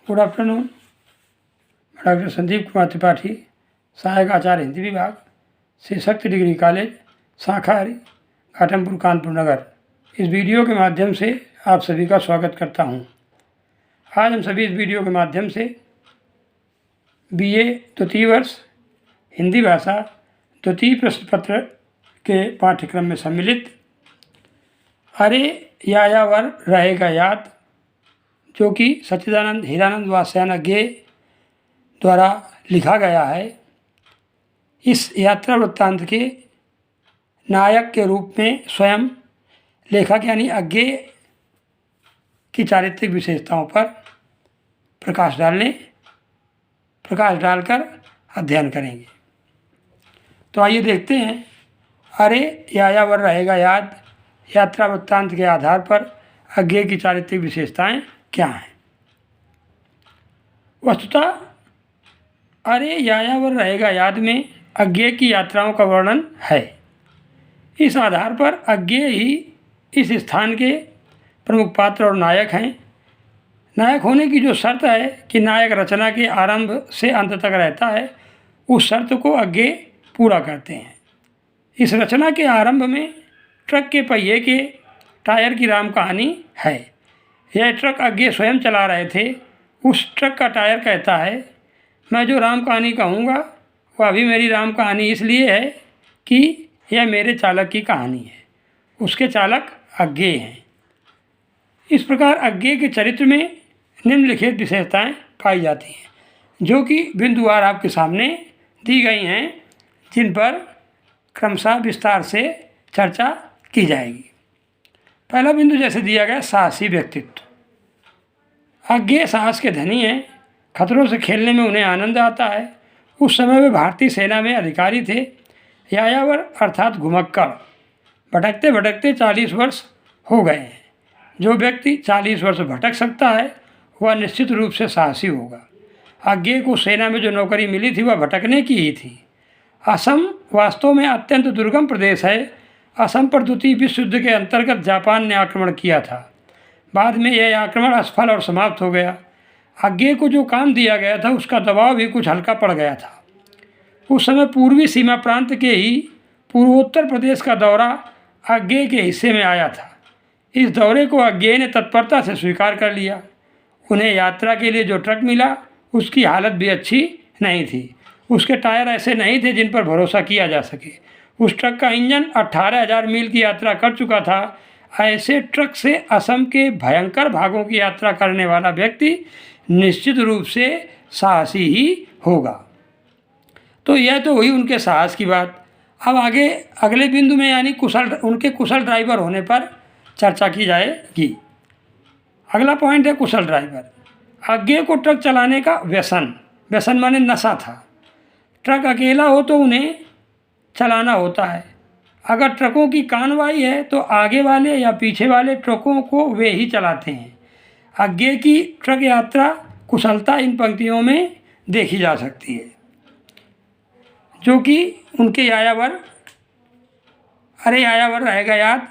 Good afternoon. मैं doctor Sandeep Kumar Tripathi, सहायक आचार्य हिंदी विभाग, श्री शक्ति डिग्री कॉलेज, शाखाहारी, घाटमपुर, कानपुर नगर। इस वीडियो के माध्यम से आप सभी का स्वागत करता हूं। आज हम सभी इस वीडियो के माध्यम से BA द्वितीय वर्ष हिंदी भाषा द्वितीय प्रश्न पत्र के पाठ्यक्रम में सम्मिलित अरे यायावर रहेगा याद, जो कि सच्चिदानंद हीरानंद वात्स्यायन गे द्वारा लिखा गया है, इस यात्रा वृत्तांत के नायक के रूप में स्वयं लेखक यानी अज्ञे की चारित्रिक विशेषताओं पर प्रकाश डालकर अध्ययन करेंगे। तो आइए देखते हैं, अरे यायावर रहेगा याद यात्रा वृत्तांत के आधार पर अज्ञे की चारित्रिक विशेषताएं क्या हैं। वस्तुतः अरे यायावर रहेगा याद में अज्ञे की यात्राओं का वर्णन है। इस आधार पर अज्ञे ही इस स्थान के प्रमुख पात्र और नायक हैं। नायक होने की जो शर्त है कि नायक रचना के आरंभ से अंत तक रहता है, उस शर्त को अज्ञे पूरा करते हैं। इस रचना के आरंभ में ट्रक के पहिए के टायर की राम कहानी है। यह ट्रक अज्ञे स्वयं चला रहे थे। उस ट्रक का टायर कहता है, मैं जो राम कहानी कहूँगा वह अभी मेरी राम कहानी इसलिए है कि यह मेरे चालक की कहानी है। उसके चालक अज्ञे हैं। इस प्रकार अज्ञे के चरित्र में निम्नलिखित विशेषताएं पाई जाती हैं, जो कि बिंदुवार आपके सामने दी गई हैं, जिन पर क्रमशः विस्तार से चर्चा की जाएगी। पहला बिंदु जैसे दिया गया, साहसी व्यक्तित्व। अज्ञे साहस के धनी हैं। खतरों से खेलने में उन्हें आनंद आता है। उस समय वे भारतीय सेना में अधिकारी थे। यायावर अर्थात घुमक्कड़ भटकते भटकते 40 वर्ष हो गए हैं। जो व्यक्ति 40 वर्ष भटक सकता है वह निश्चित रूप से साहसी होगा। अज्ञे को सेना में जो नौकरी मिली थी वह भटकने की ही थी। असम वास्तव में अत्यंत दुर्गम प्रदेश है। असम पर द्वितीय विश्व युद्ध के अंतर्गत जापान ने आक्रमण किया था। बाद में यह आक्रमण असफल और समाप्त हो गया। अज्ञे को जो काम दिया गया था उसका दबाव भी कुछ हल्का पड़ गया था। उस समय पूर्वी सीमा प्रांत के ही पूर्वोत्तर प्रदेश का दौरा अज्ञे के हिस्से में आया था। इस दौरे को अज्ञे ने तत्परता से स्वीकार कर लिया। उन्हें यात्रा के लिए जो ट्रक मिला उसकी हालत भी अच्छी नहीं थी। उसके टायर ऐसे नहीं थे जिन पर भरोसा किया जा सके। उस ट्रक का इंजन 18,000 मील की यात्रा कर चुका था। ऐसे ट्रक से असम के भयंकर भागों की यात्रा करने वाला व्यक्ति निश्चित रूप से साहसी ही होगा। तो यह तो हुई उनके साहस की बात। अब आगे अगले बिंदु में यानी उनके कुशल ड्राइवर होने पर चर्चा की जाएगी। अगला पॉइंट है कुशल ड्राइवर। अज्ञे को ट्रक चलाने का व्यसन माने नशा था। ट्रक अकेला हो तो उन्हें चलाना होता है। अगर ट्रकों की कानवाई है तो आगे वाले या पीछे वाले ट्रकों को वे ही चलाते हैं। अज्ञे की ट्रक यात्रा कुशलता इन पंक्तियों में देखी जा सकती है, जो कि उनके अरे यायावर रहेगा याद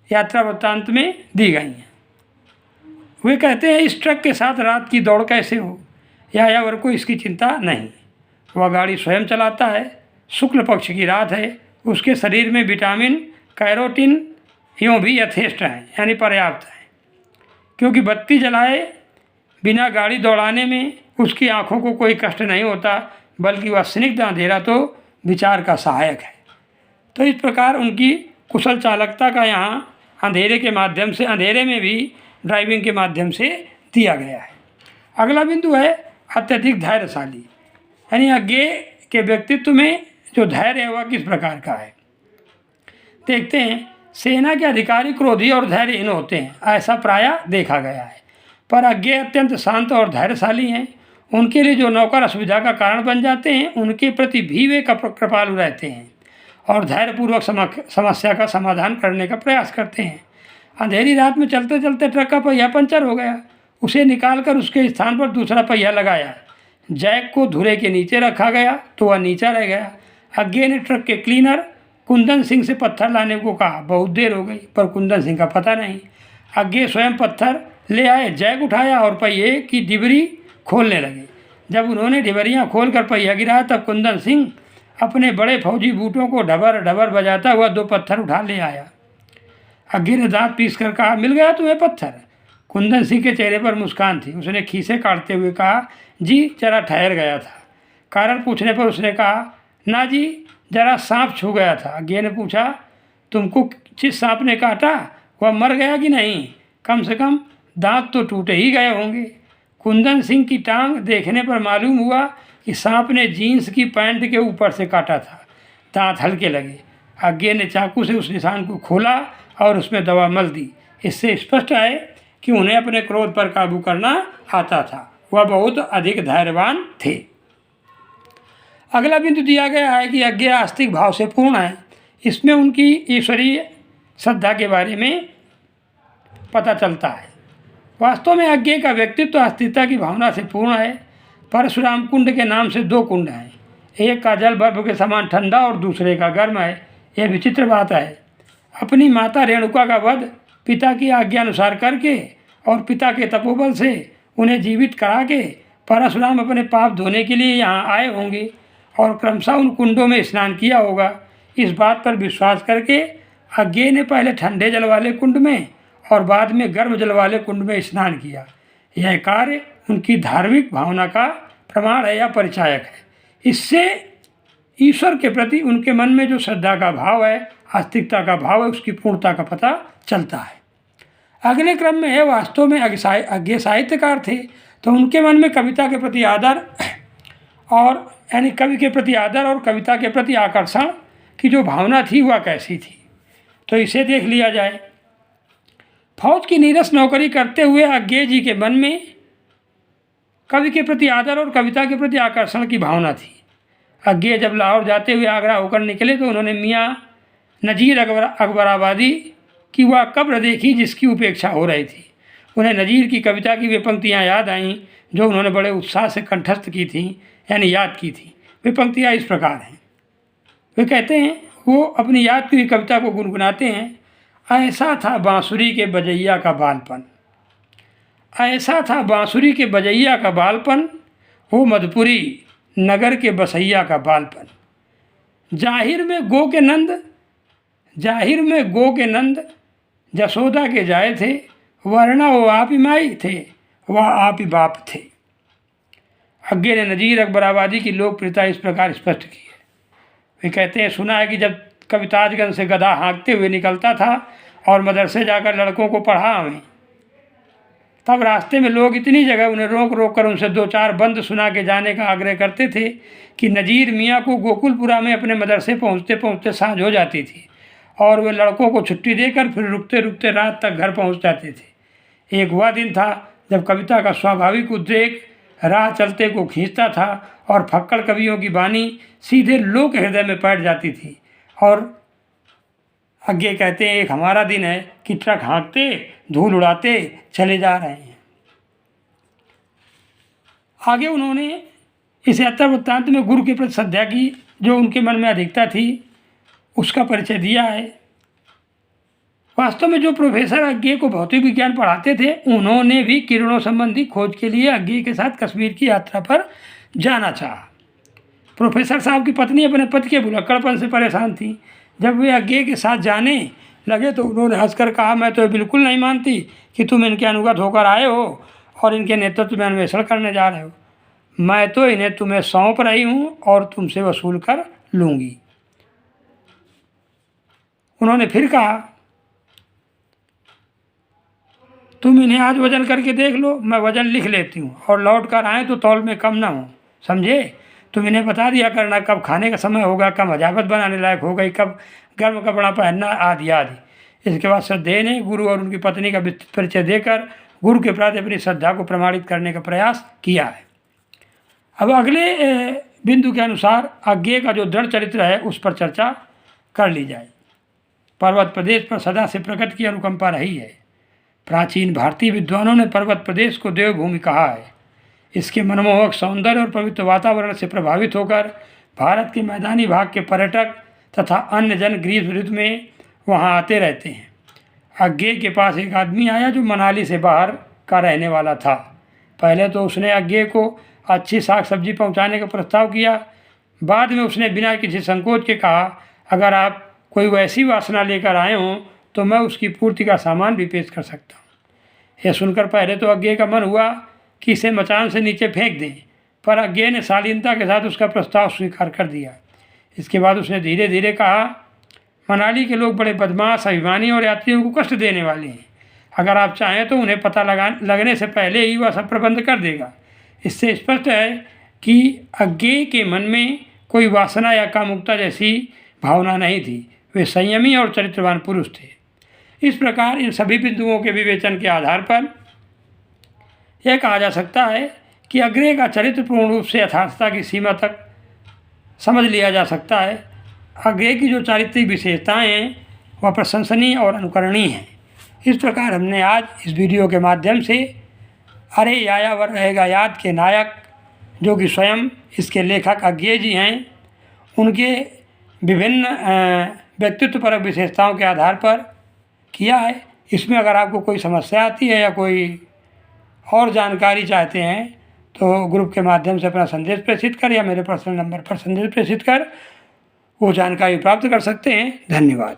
यात्रा वृत्तांत में दी गई हैं। वे कहते हैं, इस ट्रक के साथ रात की दौड़ कैसे हो। यायावर को इसकी चिंता नहीं। वह गाड़ी स्वयं चलाता है। शुक्ल पक्ष की रात है। उसके शरीर में विटामिन कैरोटीन यूँ भी यथेष्ट हैं यानी पर्याप्त हैं, क्योंकि बत्ती जलाए बिना गाड़ी दौड़ाने में उसकी आँखों को कोई कष्ट नहीं होता, बल्कि वह स्निग्ध अंधेरा तो विचार का सहायक है। तो इस प्रकार उनकी कुशल चालकता का यहाँ अंधेरे में भी ड्राइविंग के माध्यम से दिया गया है। अगला बिंदु है अत्यधिक धैर्यशाली, यानी अज्ञे के व्यक्तित्व में जो धैर्य है वह किस प्रकार का है। देखते हैं, सेना के अधिकारी क्रोधी और धैर्यहीन होते हैं, ऐसा प्रायः देखा गया है। पर अज्ञे अत्यंत शांत और धैर्यशाली हैं। उनके लिए जो नौकर असुविधा का कारण बन जाते हैं उनके प्रति भी वे कृपालु रहते हैं और धैर्यपूर्वक समस्या का समाधान करने का प्रयास करते हैं। अंधेरी रात में चलते चलते ट्रक का पहिया पंचर हो गया। उसे निकालकर उसके स्थान पर दूसरा पहिया लगाया। जैक को धुरे के नीचे रखा गया तो वह नीचा रह गया। अज्ञे ने ट्रक के क्लीनर कुंदन सिंह से पत्थर लाने को कहा। बहुत देर हो गई पर कुंदन सिंह का पता नहीं। अज्ञे स्वयं पत्थर ले आए, जैक उठाया और पहिए की डिबरी खोलने लगे। जब उन्होंने ढिबरियाँ खोलकर पहिया गिराया तब कुंदन सिंह अपने बड़े फौजी बूटों को ढबर ढबर बजाता हुआ 2 पत्थर उठा ले आया। अग्गे ने दांत पीस कर कहा, मिल गया तुम्हें पत्थर? कुंदन सिंह के चेहरे पर मुस्कान थी। उसने खीसे काटते हुए कहा, जी जरा ठहर गया था। कारण पूछने पर उसने कहा, ना जी जरा सांप छू गया था। अग्गे ने पूछा, तुमको जिस सांप ने काटा वह मर गया कि नहीं? कम से कम दांत तो टूटे ही गए होंगे। कुंदन सिंह की टांग देखने पर मालूम हुआ कि सांप ने जीन्स की पैंट के ऊपर से काटा था। दांत हल्के लगे। अग्गे ने चाकू से उस निशान को खोला और उसमें दवा मल दी। इससे स्पष्ट है कि उन्हें अपने क्रोध पर काबू करना आता था। वह बहुत अधिक धैर्यवान थे। अगला बिंदु दिया गया है कि अग्गे आस्तिक भाव से पूर्ण है। इसमें उनकी ईश्वरीय श्रद्धा के बारे में पता चलता है। वास्तव में अग्गे का व्यक्तित्व आस्तिकता की भावना से पूर्ण है। परशुराम कुंड के नाम से 2 कुंड हैं। एक का जल बर्फ के समान ठंडा और दूसरे का गर्म है। यह विचित्र बात है। अपनी माता रेणुका का वध पिता की आज्ञा अनुसार करके और पिता के तपोबल से उन्हें जीवित करा के परशुराम अपने पाप धोने के लिए यहाँ आए होंगे और क्रमशः उन कुंडों में स्नान किया होगा। इस बात पर विश्वास करके अग्गे ने पहले ठंडे जल वाले कुंड में और बाद में गर्म जल वाले कुंड में स्नान किया। यह कार्य उनकी धार्मिक भावना का प्रमाण है या परिचायक है। इससे ईश्वर के प्रति उनके मन में जो श्रद्धा का भाव है, आस्तिकता का भाव है, उसकी पूर्णता का पता चलता है। अगले क्रम में है, वास्तव में अग्गे साहित्यकार थे तो उनके मन में कविता के प्रति आदर और यानी कवि के प्रति आदर और कविता के प्रति आकर्षण की जो भावना थी वह कैसी थी, तो इसे देख लिया जाए। फौज की नीरस नौकरी करते हुए अग्गे जी के मन में कवि के प्रति आदर और कविता के प्रति आकर्षण की भावना थी। अग्गे जब लाहौर जाते हुए आगरा होकर निकले तो उन्होंने मियाँ नज़ीर अकबराबादी की वह कब्र देखी जिसकी उपेक्षा हो रही थी। उन्हें नज़ीर की कविता की वे पंक्तियाँ याद आईं जो उन्होंने बड़े उत्साह से कंठस्थ की थी, यानी याद की थी। वे पंक्तियाँ इस प्रकार हैं। वे कहते हैं, वो अपनी याद की हुई कविता को गुनगुनाते हैं। ऐसा था बांसुरी के बजैया का बालपन, ऐसा था बांसुरी के बजैया का बालपन, हो मधुपुरी नगर के बसैया का बालपन। जाहिर में गो के नंद, जाहिर में गो के नंद जसोदा के जाए थे, वरना वो आप ही माई थे, वह आप ही बाप थे। अग्गे ने नज़ीर अकबराबादी की लोकप्रियता इस प्रकार स्पष्ट की है। वे कहते हैं, सुना है कि जब कविताजगंज से गधा हाँकते हुए निकलता था और मदरसे जाकर लड़कों को पढ़ा हमें, तब रास्ते में लोग इतनी जगह उन्हें रोक रोक कर उनसे 2-4 बंद सुना के जाने का आग्रह करते थे कि नज़ीर मियाँ को गोकुलपुरा में अपने मदरसे पहुँचते पहुँचते सांझ हो जाती थी और वे लड़कों को छुट्टी देकर फिर रुकते रुकते रात तक घर पहुँच जाते थे। एक वह दिन था जब कविता का स्वाभाविक उद्रेक राह चलते को खींचता था और फक्कड़ कवियों की बानी सीधे लोक हृदय में बैठ जाती थी। और अग्गे कहते हैं, एक हमारा दिन है कि ट्रक हाँकते धूल उड़ाते चले जा रहे हैं। आगे उन्होंने इस यात्रा वृत्तांत में गुरु के प्रति श्रद्धा की जो उनके मन में अधिकता थी उसका परिचय दिया है। वास्तव में जो प्रोफेसर अग्गे को भौतिक विज्ञान पढ़ाते थे उन्होंने भी किरणों संबंधी खोज के लिए अग्गे के साथ कश्मीर की यात्रा पर जाना चाहा। प्रोफेसर साहब की पत्नी अपने पति के भुलक्कड़पन से परेशान थी। जब वे अग्गे के साथ जाने लगे तो उन्होंने हंसकर कहा, मैं तो बिल्कुल नहीं मानती कि तुम इनके अनुगत होकर आए हो और इनके नेतृत्व में अन्वेषण करने जा रहे हो। मैं तो इन्हें तुम्हें सौंप रही हूँ और तुमसे वसूल कर लूँगी। उन्होंने फिर कहा, तुम इन्हें आज वजन करके देख लो, मैं वजन लिख लेती हूँ और लौट कर आएँ तो तौल में कम ना हो, समझे। तुम इन्हें बता दिया करना कब खाने का समय होगा, कब हजामत बनाने लायक हो गई, कब गर्म कपड़ा पहनना, आदि आदि। इसके बाद श्रद्धेय ने गुरु और उनकी पत्नी का विस्तृत परिचय देकर गुरु के प्रति अपनी श्रद्धा को प्रमाणित करने का प्रयास किया है। अब अगले बिंदु के अनुसार अग्गे का जो दृढ़ चरित्र है उस पर चर्चा कर ली जाए। पर्वत प्रदेश पर सदा से प्रकृति की अनुकंपा रही है। प्राचीन भारतीय विद्वानों ने पर्वत प्रदेश को देवभूमि कहा है। इसके मनमोहक सौंदर्य और पवित्र वातावरण से प्रभावित होकर भारत के मैदानी भाग के पर्यटक तथा अन्य जन ग्रीष्म ऋतु में वहां आते रहते हैं। अग्गे के पास एक आदमी आया जो मनाली से बाहर का रहने वाला था। पहले तो उसने अज्ञे को अच्छी साग सब्जी पहुंचाने का प्रस्ताव किया। बाद में उसने बिना किसी संकोच के कहा, अगर आप कोई वैसी वासना लेकर आए हों तो मैं उसकी पूर्ति का सामान भी पेश कर सकता हूँ। यह सुनकर पहले तो अज्ञे का मन हुआ कि इसे मचान से नीचे फेंक दें, पर अज्ञे ने शालीनता के साथ उसका प्रस्ताव स्वीकार कर दिया। इसके बाद उसने धीरे धीरे कहा, मनाली के लोग बड़े बदमाश, अभिमानी और यात्रियों को कष्ट देने वाले हैं। अगर आप चाहें तो उन्हें पता लगने से पहले ही वह सब प्रबंध कर देगा। इससे स्पष्ट है कि अज्ञे के मन में कोई वासना या कामुकता जैसी भावना नहीं थी। वे संयमी और चरित्रवान पुरुष थे। इस प्रकार इन सभी बिंदुओं के विवेचन के आधार पर यह कहा जा सकता है कि अज्ञे का चरित्र पूर्ण रूप से यथार्थता की सीमा तक समझ लिया जा सकता है। अज्ञे की जो चारित्रिक विशेषताएं हैं वह प्रशंसनीय और अनुकरणीय हैं। इस प्रकार हमने आज इस वीडियो के माध्यम से अरे यायावर रहेगा याद के नायक, जो कि स्वयं इसके लेखक अज्ञे जी हैं, उनके विभिन्न व्यक्तित्वपरक विशेषताओं के आधार पर किया है। इसमें अगर आपको कोई समस्या आती है या कोई और जानकारी चाहते हैं तो ग्रुप के माध्यम से अपना संदेश प्रेषित कर या मेरे पर्सनल नंबर पर संदेश प्रेषित कर वो जानकारी प्राप्त कर सकते हैं। धन्यवाद।